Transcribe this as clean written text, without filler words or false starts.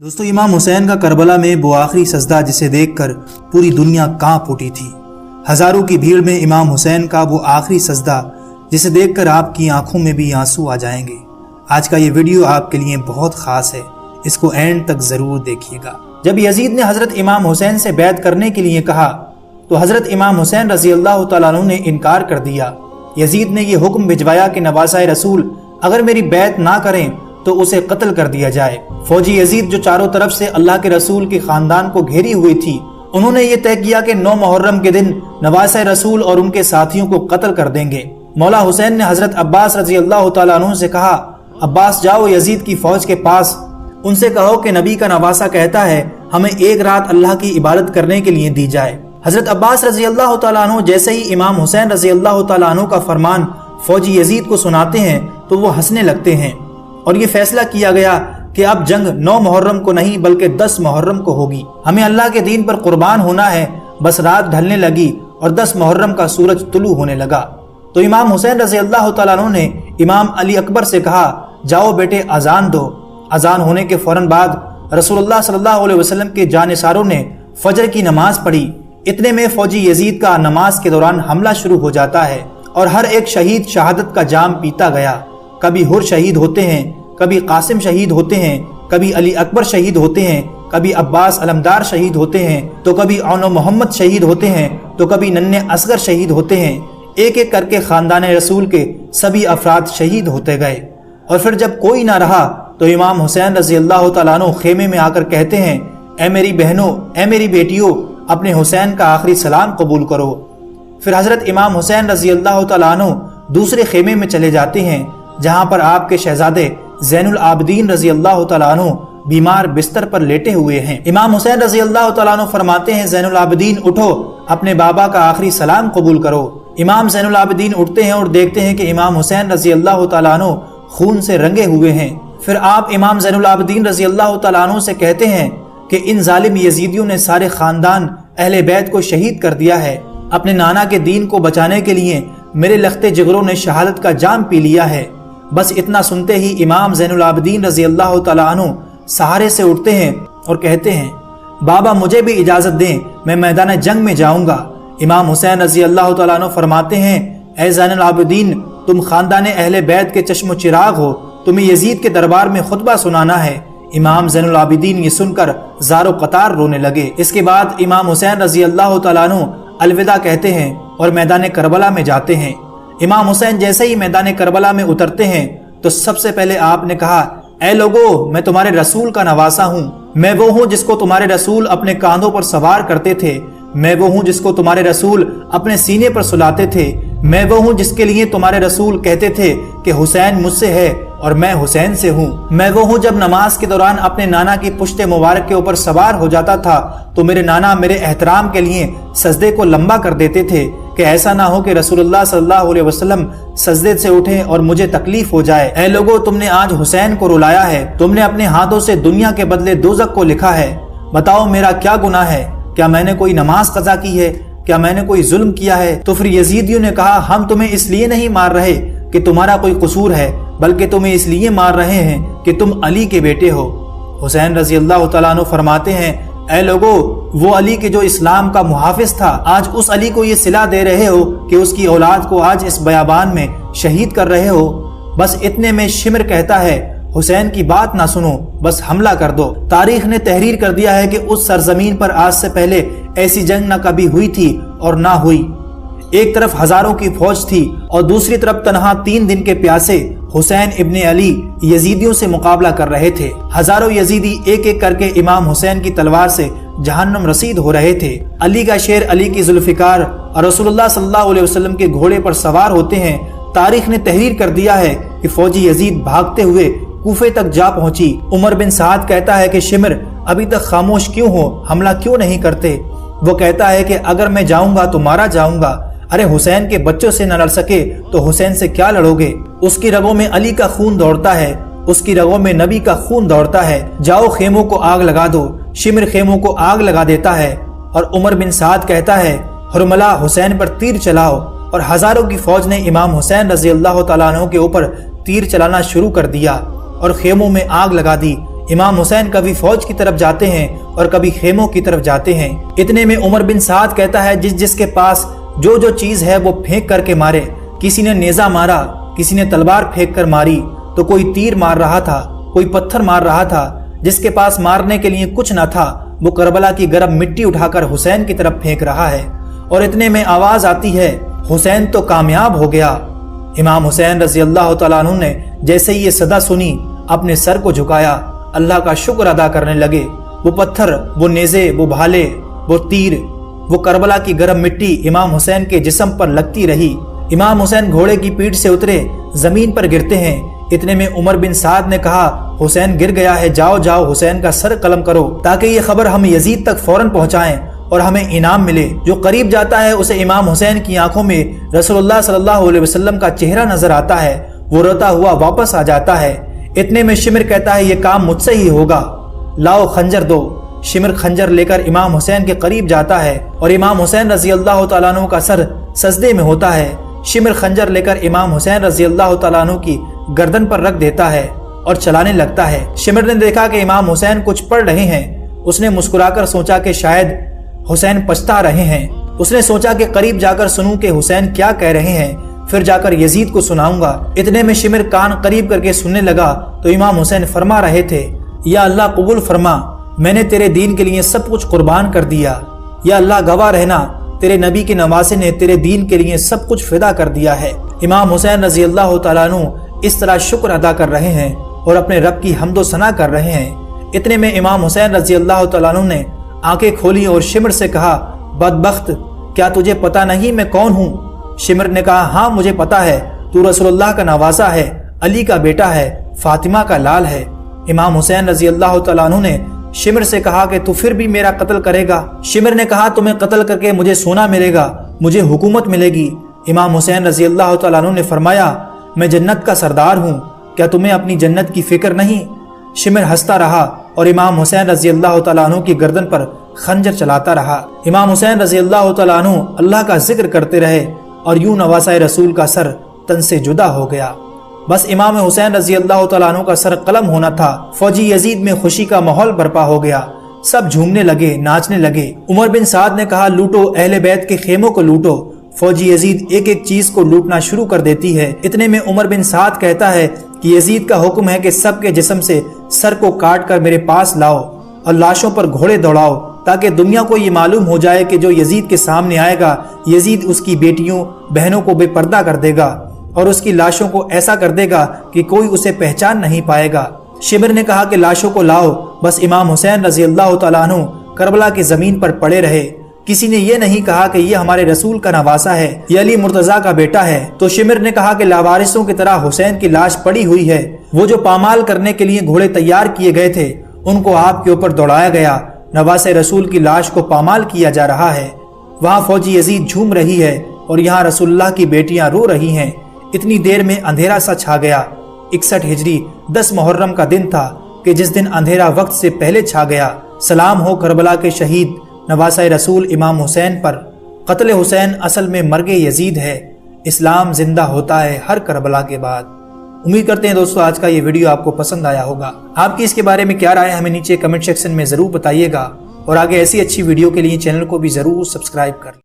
دوستو امام حسین کا کربلا میں وہ آخری سجدہ جسے دیکھ کر پوری دنیا کانپ اٹھی تھی۔ ہزاروں کی بھیڑ میں امام حسین کا وہ آخری سجدہ جسے دیکھ کر آپ کی آنکھوں میں بھی آنسو آ جائیں گے۔ آج کا یہ ویڈیو آپ کے لیے بہت خاص ہے، اس کو اینڈ تک ضرور دیکھیے گا۔ جب یزید نے حضرت امام حسین سے بیعت کرنے کے لیے کہا تو حضرت امام حسین رضی اللہ تعالیٰ عنہ نے انکار کر دیا۔ یزید نے یہ حکم بھجوایا کہ نواسۂ رسول اگر میری بیعت نہ کریں تو اسے قتل کر دیا جائے۔ فوجی یزید جو چاروں طرف سے اللہ کے رسول کے خاندان کو گھیری ہوئی تھی، انہوں نے یہ طے کیا کہ 9 محرم کے دن نواسۂ رسول اور ان کے ساتھیوں کو قتل کر دیں گے۔ مولا حسین نے حضرت عباس رضی اللہ تعالیٰ عنہ سے کہا، عباس جاؤ یزید کی فوج کے پاس، ان سے کہو کہ نبی کا نواسہ کہتا ہے ہمیں ایک رات اللہ کی عبادت کرنے کے لیے دی جائے۔ حضرت عباس رضی اللہ تعالیٰ عنہ جیسے ہی امام حسین رضی اللہ تعالیٰ عنہ کا فرمان فوجی یزید کو سناتے ہیں تو وہ ہنسنے لگتے ہیں، اور یہ فیصلہ کیا گیا کہ اب جنگ 9 محرم کو نہیں بلکہ 10 محرم کو ہوگی۔ ہمیں اللہ کے دین پر قربان ہونا ہے۔ بس رات ڈھلنے لگی اور 10 محرم کا سورج طلوع ہونے لگا تو امام حسین رضی اللہ تعالیٰ عنہ نے امام علی اکبر سے کہا، جاؤ بیٹے اذان دو۔ اذان ہونے کے فوراً بعد رسول اللہ صلی اللہ علیہ وسلم کے جانثاروں نے فجر کی نماز پڑھی۔ اتنے میں فوجی یزید کا نماز کے دوران حملہ شروع ہو جاتا ہے اور ہر ایک شہید شہادت کا جام پیتا گیا۔ کبھی حر شہید ہوتے ہیں، کبھی قاسم شہید ہوتے ہیں، کبھی علی اکبر شہید ہوتے ہیں، کبھی عباس علمدار شہید ہوتے ہیں، تو کبھی عون و محمد شہید ہوتے ہیں، تو کبھی ننھے اصغر شہید ہوتے ہیں۔ ایک ایک کر کے خاندان رسول کے سبھی افراد شہید ہوتے گئے، اور پھر جب کوئی نہ رہا تو امام حسین رضی اللہ تعالیٰ عنہ خیمے میں آ کر کہتے ہیں، اے میری بہنوں، اے میری بیٹیوں، اپنے حسین کا آخری سلام قبول کرو۔ پھر حضرت امام حسین رضی اللہ تعالیٰ عنہ دوسرے خیمے میں چلے جاتے ہیں جہاں پر آپ کے شہزادے زین العابدین رضی اللہ تعالیٰ عنہ بیمار بستر پر لیٹے ہوئے ہیں۔ امام حسین رضی اللہ تعالیٰ عنہ فرماتے ہیں، زین العابدین اٹھو، اپنے بابا کا آخری سلام قبول کرو۔ امام زین العابدین اٹھتے ہیں اور دیکھتے ہیں کہ امام حسین رضی اللہ تعالیٰ عنہ خون سے رنگے ہوئے ہیں۔ پھر آپ امام زین العابدین رضی اللہ تعالیٰ عنہ سے کہتے ہیں کہ ان ظالم یزیدیوں نے سارے خاندان اہل بیت کو شہید کر دیا ہے۔ اپنے نانا کے دین کو بچانے کے لیے میرے لختے جگروں نے شہادت کا جام پی لیا ہے۔ بس اتنا سنتے ہی امام زین العابدین رضی اللہ تعالیٰ عنہ سہارے سے اٹھتے ہیں اور کہتے ہیں، بابا مجھے بھی اجازت دیں، میں میدان جنگ میں جاؤں گا۔ امام حسین رضی اللہ تعالیٰ عنہ فرماتے ہیں، اے زین العابدین، تم خاندان اہل بیت کے چشم و چراغ ہو، تمہیں یزید کے دربار میں خطبہ سنانا ہے۔ امام زین العابدین یہ سن کر زار و قطار رونے لگے۔ اس کے بعد امام حسین رضی اللہ تعالیٰ عنہ الوداع کہتے ہیں اور میدان کربلا میں جاتے ہیں۔ امام حسین جیسے ہی میدان کربلا میں اترتے ہیں تو سب سے پہلے آپ نے کہا، اے لوگو، میں تمہارے رسول کا نواسہ ہوں۔ میں وہ ہوں جس کو تمہارے رسول اپنے کاندھوں پر سوار کرتے تھے۔ میں وہ ہوں جس کو تمہارے رسول اپنے سینے پر سلاتے تھے۔ میں وہ ہوں جس کے لیے تمہارے رسول کہتے تھے کہ حسین مجھ سے ہے اور میں حسین سے ہوں۔ میں وہ ہوں جب نماز کے دوران اپنے نانا کی پشت مبارک کے اوپر سوار ہو جاتا تھا تو میرے نانا میرے احترام کے لیے سجدے کو لمبا کر دیتے تھے کہ ایسا نہ ہو کہ رسول اللہ صلی اللہ علیہ وسلم سجدے سے اٹھیں اور مجھے تکلیف ہو جائے۔ اے لوگو، تم نے آج حسین کو رلایا ہے، تم نے اپنے ہاتھوں سے دنیا کے بدلے دوزخ کو لکھا ہے۔ بتاؤ میرا کیا گناہ ہے؟ کیا میں نے کوئی نماز قضا کی ہے؟ کیا میں نے کوئی ظلم کیا ہے؟ تو پھر یزیدیوں نے کہا، ہم تمہیں اس لیے نہیں مار رہے کہ تمہارا کوئی قصور ہے، بلکہ تمہیں اس لیے مار رہے ہیں کہ تم علی کے بیٹے ہو۔ حسین رضی اللہ تعالیٰ عنہ فرماتے ہیں، اے لوگو، وہ علی کے جو اسلام کا محافظ تھا، آج اس علی کو یہ صلہ دے رہے ہو کہ اس کی اولاد کو آج اس بیابان میں شہید کر رہے ہو۔ بس اتنے میں شمر کہتا ہے، حسین کی بات نہ سنو، بس حملہ کر دو۔ تاریخ نے تحریر کر دیا ہے کہ اس سرزمین پر آج سے پہلے ایسی جنگ نہ کبھی ہوئی تھی اور نہ ہوئی۔ ایک طرف ہزاروں کی فوج تھی اور دوسری طرف تنہا 3 دن کے پیاسے حسین ابن علی یزیدیوں سے مقابلہ کر رہے تھے۔ ہزاروں یزیدی ایک ایک کر کے امام حسین کی تلوار سے جہنم رسید ہو رہے تھے۔ علی کا شیر، علی کی ذوالفقار اور رسول اللہ صلی اللہ علیہ وسلم کے گھوڑے پر سوار ہوتے ہیں۔ تاریخ نے تحریر کر دیا ہے کہ فوجی یزید بھاگتے ہوئے کوفے تک جا پہنچی۔ عمر بن سعد کہتا ہے کہ شمر ابھی تک خاموش کیوں ہو، حملہ کیوں نہیں کرتے؟ وہ کہتا ہے کہ اگر میں جاؤں گا تو مارا جاؤں گا۔ ارے حسین کے بچوں سے نہ لڑ سکے تو حسین سے کیا لڑو گے؟ اس کی رگوں میں علی کا خون دوڑتا ہے، اس کی رگوں میں نبی کا خون دوڑتا ہے۔ جاؤ خیموں کو آگ لگا دو۔ شمر خیموں کو آگ لگا دیتا ہے اور عمر بن سعد کہتا ہے، حرملا حسین پر تیر چلاؤ، اور ہزاروں کی فوج نے امام حسین رضی اللہ تعالیٰ عنہ کے اوپر تیر چلانا شروع کر دیا اور خیموں میں آگ لگا دی۔ امام حسین کبھی فوج کی طرف جاتے ہیں اور کبھی خیموں کی طرف جاتے ہیں۔ اتنے میں عمر بن سعد کہتا ہے جس کے پاس جو چیز ہے وہ پھینک کر کے مارے۔ کسی نے نیزہ مارا، کسی نے تلوار پھینک کر ماری، تو کوئی تیر مار رہا تھا، کوئی پتھر مار رہا تھا۔ جس کے پاس مارنے کے لیے کچھ نہ تھا وہ کربلا کی گرم مٹی اٹھا کر حسین کی طرف پھینک رہا ہے، اور اتنے میں آواز آتی ہے حسین تو کامیاب ہو گیا۔ امام حسین رضی اللہ تعالیٰ عنہ نے جیسے ہی یہ صدا سنی اپنے سر کو جھکایا، اللہ کا شکر ادا کرنے لگے۔ وہ پتھر، وہ نیزے، وہ بھالے، وہ تیر، وہ کربلا کی گرم مٹی امام حسین کے جسم پر لگتی رہی۔ امام حسین گھوڑے کی پیٹھ سے اترے، زمین پر گرتے ہیں۔ اتنے میں عمر بن سعد نے کہا حسین گر گیا ہے، جاؤ حسین کا سر قلم کرو تاکہ یہ خبر ہم یزید تک فوراً پہنچائیں اور ہمیں انعام ملے۔ جو قریب جاتا ہے اسے امام حسین کی آنکھوں میں رسول اللہ صلی اللہ علیہ وسلم کا چہرہ نظر آتا ہے، وہ روتا ہوا واپس آ جاتا ہے۔ اتنے میں شمر کہتا ہے یہ کام مجھ سے ہی ہوگا، لاؤ خنجر دو۔ شمر خنجر لے کر امام حسین کے قریب جاتا ہے اور امام حسین رضی اللہ تعالیٰ عنہ کا سر سجدے میں ہوتا ہے۔ شمر خنجر لے کر امام حسین رضی اللہ تعالیٰ عنہ کی گردن پر رکھ دیتا ہے اور چلانے لگتا ہے۔ شمر نے دیکھا کہ امام حسین کچھ پڑھ رہے ہیں۔ اس نے مسکرا کر سوچا کہ شاید حسین پچھتا رہے ہیں۔ اس نے سوچا کہ قریب جا کر سنوں کہ حسین کیا کہہ رہے ہیں، پھر جا کر یزید کو سناؤں گا۔ اتنے میں شمر کان قریب کر کے سننے لگا تو امام حسین فرما رہے تھے یا اللہ قبول فرما، میں نے تیرے دین کے لیے سب کچھ قربان کر دیا۔ یا اللہ گواہ رہنا، تیرے نبی کے نواسے نے تیرے دین کے لیے سب کچھ فدا کر دیا ہے۔ امام حسین رضی اللہ تعالیٰ عنہ اس طرح شکر ادا کر رہے ہیں اور اپنے رب کی حمد و ثنا کر رہے ہیں۔ اتنے میں امام حسین رضی اللہ تعالیٰ عنہ نے آنکھیں کھولی اور شمر سے کہا بدبخت، کیا تجھے پتا نہیں میں کون ہوں؟ شمر نے کہا ہاں مجھے پتا ہے، تو رسول اللہ کا نواسا ہے، علی کا بیٹا ہے، فاطمہ کا لال ہے۔ امام حسین رضی اللہ تعالیٰ عنہ نے شمر سے کہا کہ تو پھر بھی میرا قتل کرے گا؟ شمر نے کہا تمہیں قتل کر کے مجھے سونا ملے گا، مجھے حکومت ملے گی۔ امام حسین رضی اللہ تعالیٰ عنہ نے فرمایا میں جنت کا سردار ہوں، کیا تمہیں اپنی جنت کی فکر نہیں؟ شمر ہنستا رہا اور امام حسین رضی اللہ تعالیٰ عنہ کی گردن پر خنجر چلاتا رہا۔ امام حسین رضی اللہ تعالیٰ عنہ اللہ کا ذکر کرتے رہے اور یوں نواسۂ رسول کا سر تن سے جدا ہو گیا۔ بس امام حسین رضی اللہ تعالیٰ عنہ کا سر قلم ہونا تھا، فوجی یزید میں خوشی کا ماحول برپا ہو گیا، سب جھومنے لگے، ناچنے لگے۔ عمر بن سعد نے کہا لوٹو، اہل بیت کے خیموں کو لوٹو۔ فوجی یزید ایک ایک چیز کو لوٹنا شروع کر دیتی ہے۔ اتنے میں عمر بن سعد کہتا ہے کہ یزید کا حکم ہے کہ سب کے جسم سے سر کو کاٹ کر میرے پاس لاؤ اور لاشوں پر گھوڑے دوڑاؤ تاکہ دنیا کو یہ معلوم ہو جائے کہ جو یزید کے سامنے آئے گا یزید اس کی بیٹیوں بہنوں کو بے پردہ کر دے گا اور اس کی لاشوں کو ایسا کر دے گا کہ کوئی اسے پہچان نہیں پائے گا۔ شمر نے کہا کہ لاشوں کو لاؤ۔ بس امام حسین رضی اللہ تعالیٰ عنہ کربلا کی زمین پر پڑے رہے۔ کسی نے یہ نہیں کہا کہ یہ ہمارے رسول کا نواسا ہے، یہ علی مرتضیٰ کا بیٹا ہے۔ تو شمر نے کہا کہ لاوارثوں کی طرح حسین کی لاش پڑی ہوئی ہے، وہ جو پامال کرنے کے لیے گھوڑے تیار کیے گئے تھے ان کو آپ کے اوپر دوڑایا گیا، نواسے رسول کی لاش کو پامال کیا جا رہا ہے۔ وہاں فوجی یزید جھوم رہی ہے اور یہاں رسول اللہ کی بیٹیاں رو رہی ہیں۔ اتنی دیر میں اندھیرا سا چھا گیا۔ 61 ہجری 10 محرم کا دن تھا کہ جس دن اندھیرا وقت سے پہلے چھا گیا۔ سلام ہو کربلا کے شہید نواسۂ رسول امام حسین پر۔ قتل حسین اصل میں مرگ یزید ہے، اسلام زندہ ہوتا ہے ہر کربلا کے بعد۔ امید کرتے ہیں دوستو آج کا یہ ویڈیو آپ کو پسند آیا ہوگا۔ آپ کی اس کے بارے میں کیا رائے ہمیں نیچے کمنٹ سیکشن میں ضرور بتائیے گا، اور آگے ایسی اچھی ویڈیو کے لیے چینل کو بھی ضرور سبسکرائب کر لیں۔